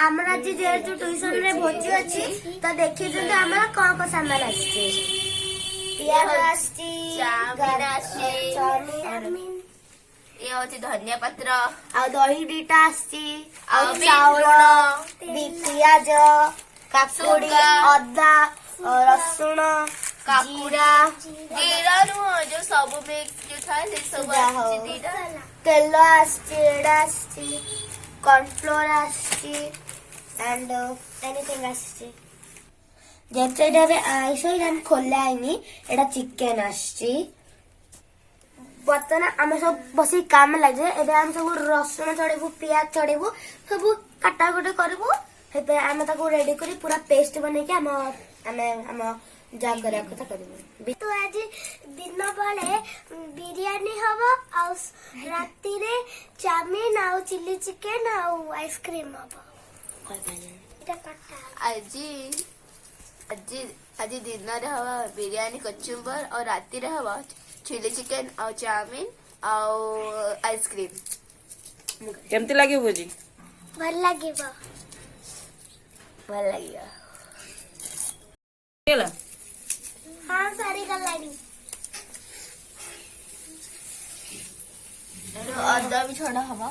आमर आज जेहेतु ट्यूशन रे भोजी अच्छी तो देखिए जंतु आमर कौन कौन सामान आछी पियाज आछी चाउमीन ये होची धनिया पत्र आ दही दीटा आछी आ चाउल पियाज काकुड़ी अदा रसुण जीरा जीरा नुह जो सब मिक्स जो था से सब आछी दीटा तेल आछी कॉर्नफ्लोर आछी एंड एनीथिंग आछी जेते डबे आइसो हम खोलाइनी एटा चिकन आछी बर्तमान आम सब बस काम लगे एबे हम सब रसुण छड़ेबू पियाज छड़ेबू सब काटा गोटे करबू हेबे आम ताको रेडी करी पूरा पेस्ट बने के आम जा करा कथा करबू तो आज दिन बेले बिरयानी हबो आ राती रे चाउमीन आ चिली चिकन आ आइसक्रीम हबो एटा काटा आज दिन रे हवा बिरयानी कचुम्बर और राती रे हवा चिली चिकन और चाउमीन और आइसक्रीम केमती लागे भोजी भल लागिबो भल लागियो केला हां सारी गलानी अदा भी छोड़ा हवा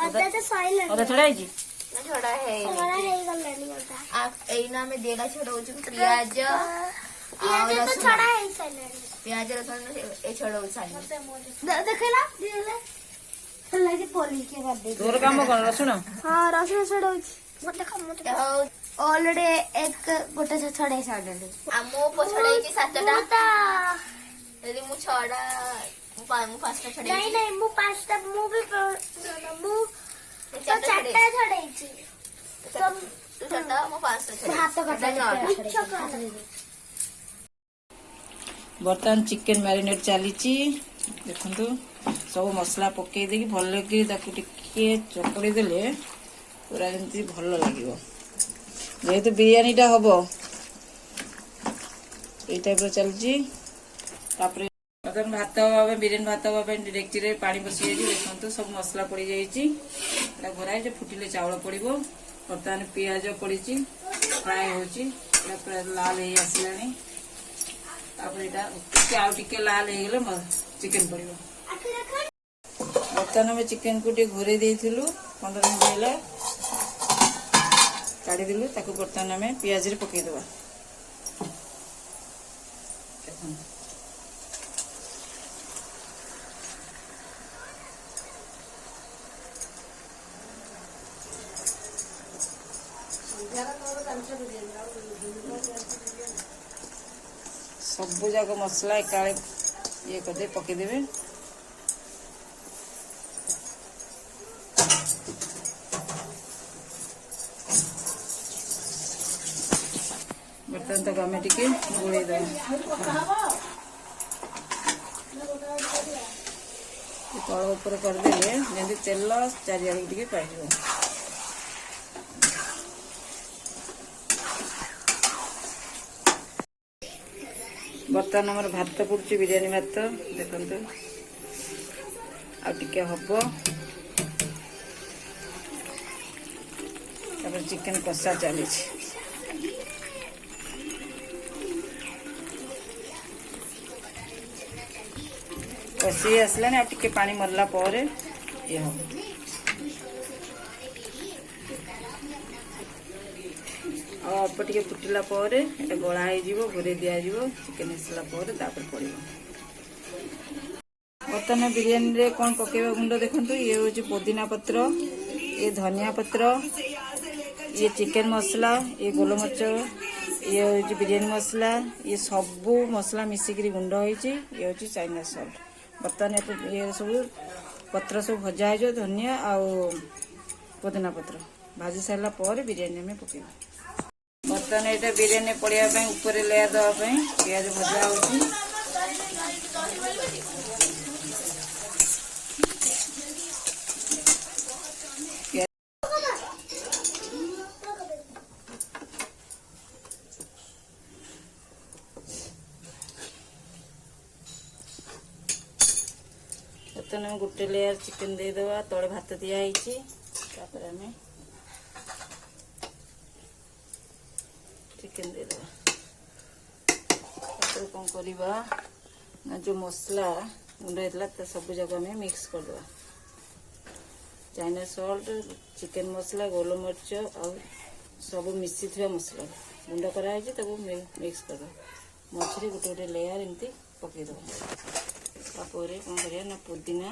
अदा तो साइलेंट अदा छड़ा जी छोड़ा है हमारा है गलानी अदा एना में देला छोड़ो प्याज पियाज तो छड़ा है साइलेंट प्याज रसुन ए छोड़ो साइड देखला लागे पोली के बाद दे तोर काम कोन रसुण हां रसुण छड़ा मत खा ऑलरेडी एक गोटे से छड़े साडे आमो पछड़े की सातटा यदि मु छड़ा मु पांचटा छड़े नहीं नहीं मु पांचटा मु भी मु तो चारटा छड़े छी तू छटा मु पांचटा छड़े हाथ काटा बर्तमान चिकन मैरिनेट चली देखु सब मसला पकई दे भल टिके चकड़ी देले पूरा जमी भल लगे जेहेतु बिरयानी टा हम ये टाइप चलती भात हवा बिरयानी भात हवा डेक्ची रे पानी बसी देखो सब मसला पड़ जाइए भरा फुटिले चाउल पड़ो बर्तमान पियाज पड़ी फ्राए हो लाल हो आसला टिके लाल हो चिकन पड़ो बर्तमान में चिकन को घोरे 15 मिनट है काढ़ीदेलु ताकू बर्तमान आम पियाज पकईदे सब जाक मसला एकाले ये करदे पकईदेवे बर्तमान तक आम टे गोलैद तल उपर करदे जमी तेल चारिआड़ टे पाइज बर्तमान आम भात पड़ुची बिरयानी भात देखते आगे हम चिकन कषा चली कषि आसला टे पानी मरला ये हम अल्प टे फुटिला गला हो घोरे दिज्व चिकेन आसला पड़ो बर्तमान बिरयानी रे कौन पकेबा गुंड देखु ये हूँ पुदीना पत्र ये धनिया पत्र ये चिकेन मसला ये गोलमरीच ये हूँ बिरयानी मसला ये सब मसला मिसिक गुंड होती ये हूँ चाइना सल्ट बर्तमान ये सब पत्र सब भजा हो धनिया आउ पुदीना पत्र भाजी सारा बिरयानी में पकेबा बर्तमान यहाँ बिरयानी पड़ापी ऊपर लेयर देवाई पियाज भजा हो बर्तमान गोटे लेयर चिकेन देदेवा तले भात दिखाई आम चिकेन दे दबा कौन करवा ना जो मसला गुंड होता सब जगह में मिक्स कर दबा चाइना सॉल्ट चिकेन मसला गोलमरीच और सब मिसी मसला गुंड कराई मिक्स कर मझे गोटे गोटे लेयर एमती पकईद कौन करिया ना पुदीना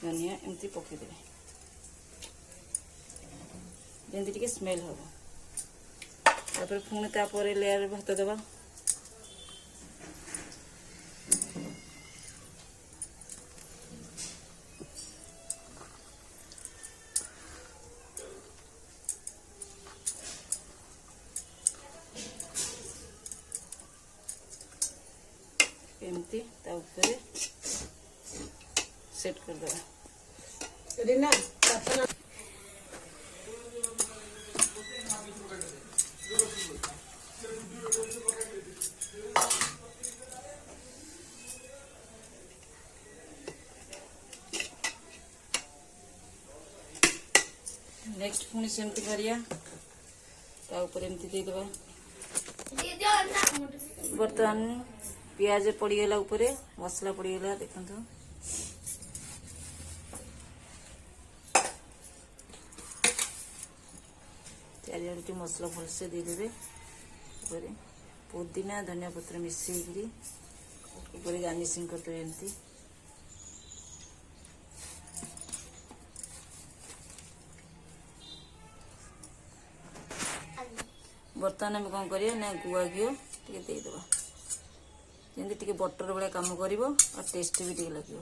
धनिया एमती पकईदे जमी टे स्मेल हम पुणी तापर लेयर भात दबा एमती सेट कर दबा नेक्स्ट पुणी सेमती करिया एमती दे दबा बर्तमान पियाज पड़गला ऊपर मसला पड़गला देखो चारिटे मसला भलसे देदेवे पुदीना धनिया पत्र मिसेकरी गार्निशिंग करते एमती बर्तमान आम कौन करिया ना गुआ घी देदेबा जमी टे बटर भाया कम कर और टेस्ट भी टे लगे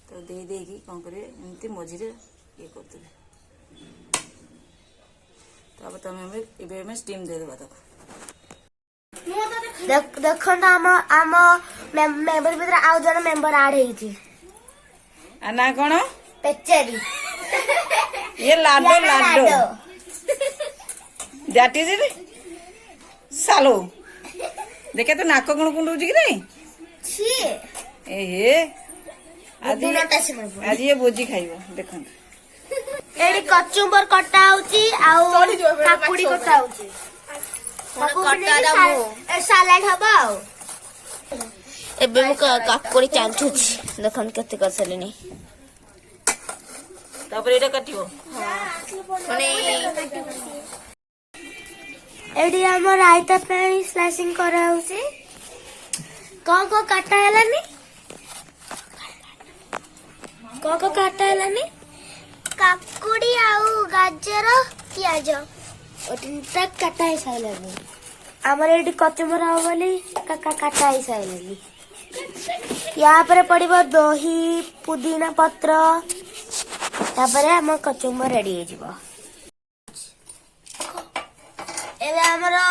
तो दे कौन करें एमती मझे ये करदे तमें स्टीम देदेबा देखो आम मेंबर भीतर आउ जन मेंबर ऐड होती ना कौन पेचेरी ये लाडो लाडो दैट इज इट सालो देखे तो नाक कौन कुंडूची कि नहीं आज ये भोजी खाइब देख एडी कचुम्बर कटा होची आउ काकुडी कटा होची सालाड हबा आउ एबे मु काकुड़ी चांचुची देखन केते कर सलेनी तापर एटा काटिबो माने एडी हम रायता पे स्लाइसिंग करा होची को काटा हेलानी को काटा हेलानी काकुडी आउ गाजर प्याज ओटिनटा काटा है साइलानी हमर एडी कचुम्बर हो बोली काका काटा है साइलानी यहाँ पर पड़िबो दही पुदीना पत्र तापरे हम कचुम्बर रेडी हो जिवो एबे हमरो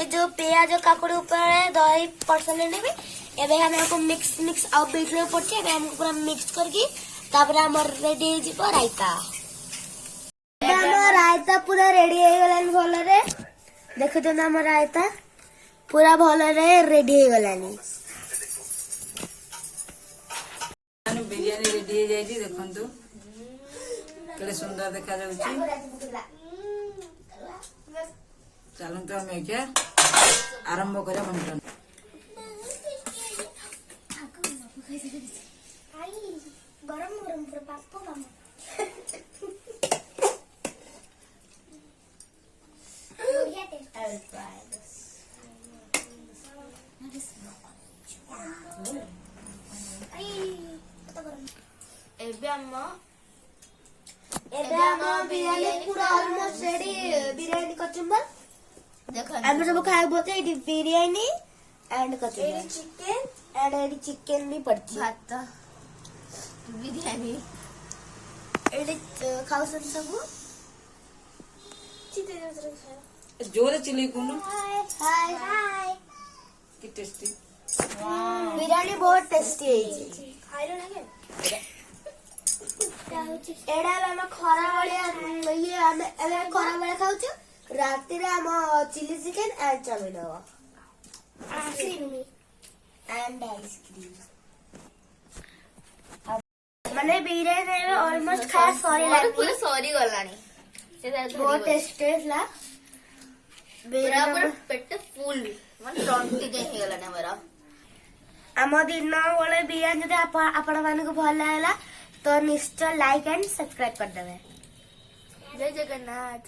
ए जो प्याज काकुडी ऊपर दही परसेंट नेबे एबे हमको मिक्स आ बीट रे पड़छे एबे हमको पूरा मिक्स करके तापरे हमर रेडी हो जिवो रायता हमर रायता पूरा रेडी हो गलानी भलो रे देखो तो हमर रायता पूरा भलो रे रेडी हो गलानी बिरयानी रेडी हो जाई देखंतु केले सुंदर देखा जाउची चलते आम क्या आरंभ करा मंथन गरम गरम पूरा पापा मामा बिरयानी पूरा ऑलमोस्ट रेडी बिरयानी कचुम्बर हम सब खाए बोलते हैं बिरयानी एंड कचुम्बर चिकन भी पड़ती भात बिरयानी खाओ सब जोरे चिली कोन हाय हाय की टेस्टी बिरयानी बहुत टेस्टी है एडा हम खरा वाले ये हम खरा वाले खाउछु राती रे हम चिली चिकन एंड चाउमीन हो आइसक्रीम माने बिरयानी ऑलमोस्ट खाया सॉरी पूरा सॉरी गलानी बहुत टेस्टी ला ପୁରା ପୁରା ପେଟ ଫୁଲ ମାନେ ତଣ୍ଟି ଯାଇ ହେଇଗଲାଣି ଆମର। ଆମ ଦିନ ବେଳେ ବିରିୟାନୀ ଯଦି ଆପଣ ମାନଙ୍କୁ ଭଲ ହେଲା ତ ନିଶ୍ଚୟ ଲାଇକ୍ ଆଣ୍ଡ ସବସ୍କ୍ରାଇବ କରିଦେବେ। ଜୟ ଜଗନ୍ନାଥ।